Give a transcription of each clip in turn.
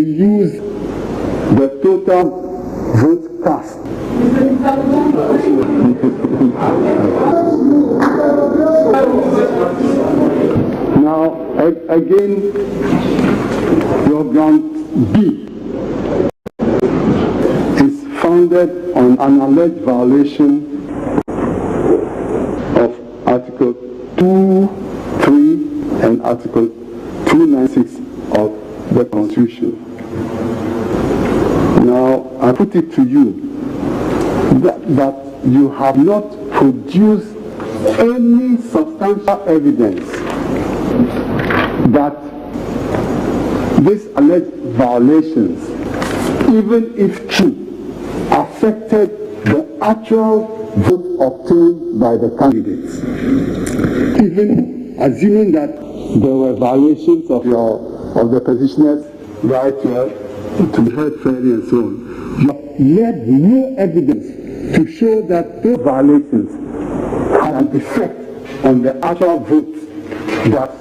use the total vote cast. Now, again, your ground B is founded on an alleged violation of Article 2(3) and Article 296 of the Constitution. Now, I put it to you that you have not produced any substantial evidence that these alleged violations, even if true, affected the actual vote obtained by the candidates. Even assuming that there were violations of the petitioner's right to be heard fairly and so on, you have led no evidence to show that those violations had an effect on the actual vote that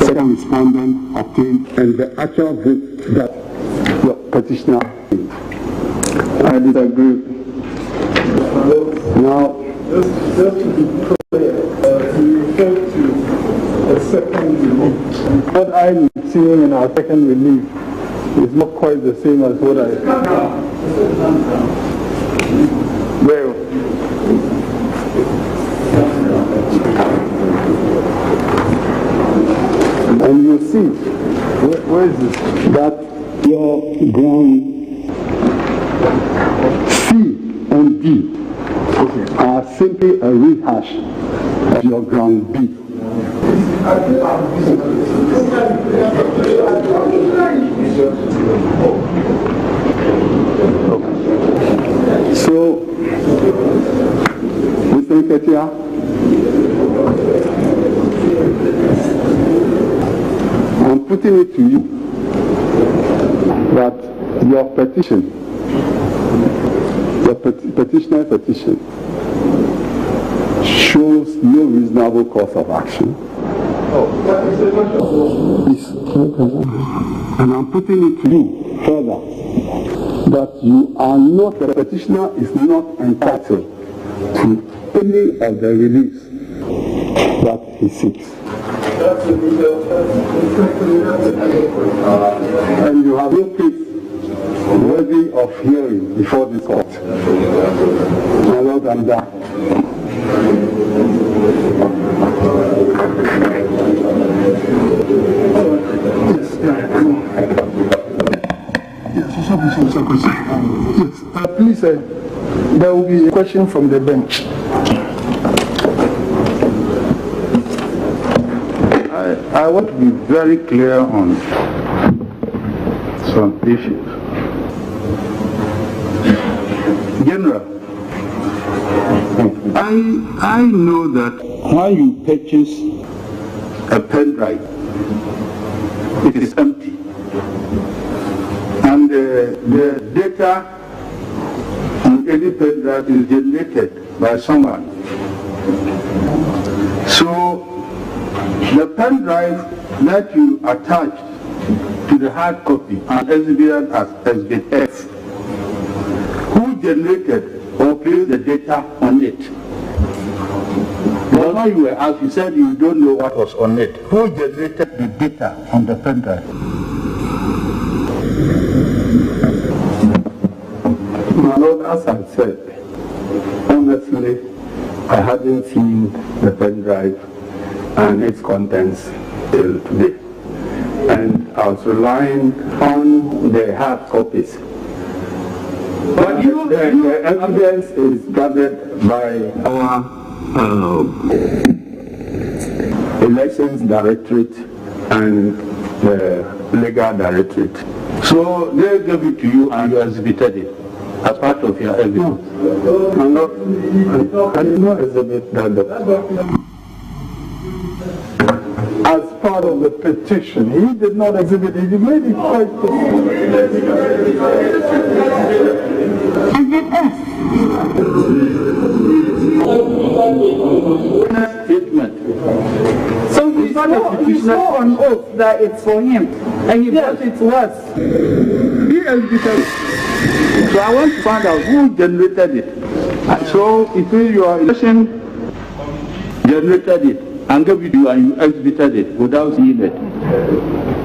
second respondent obtained and the actual vote that the petitioner obtained. I disagree. Now, just to be clear, you refer to a second relief. What I'm seeing in our second relief is not quite the same as what I... Well, and you see, where is this? That your ground C and D are simply a rehash of your ground B. So, Mr. Nketia, I'm putting it to you that your petition, the petitioner's petition, shows no reasonable course of action. And I'm putting it to you further that you are not, the petitioner is not entitled to any of the reliefs that he seeks. And you have no case worthy of hearing before this court. My Lord, I'm done. Please, there will be a question from the bench. I want to be very clear on some issues. General, I know that when you purchase a pen drive, it is empty. And the data on any pen drive is generated by someone. So the pen drive that you attach to the hard copy and exhibited as Exhibit F, who generated or placed the data on it? Well, when you were asked, you said you don't know what was on it. Who generated the data on the pen drive? My Lord, as I said, honestly, I hadn't seen the pen drive and its contents till today. And I was relying on the hard copies. But the evidence is gathered by our Elections Directorate and the Legal Directorate. So they gave it to you and you exhibited it as part of your evidence? No, I did not exhibit that document. As part of the petition, he did not exhibit it. He made it quite clear. Statement. Somebody he swore on oath that it's for him, and he brought it to us. He executed it. So I want to find out who generated it. So it means your election generated it and gave it to you and you exhibited it without seeing it.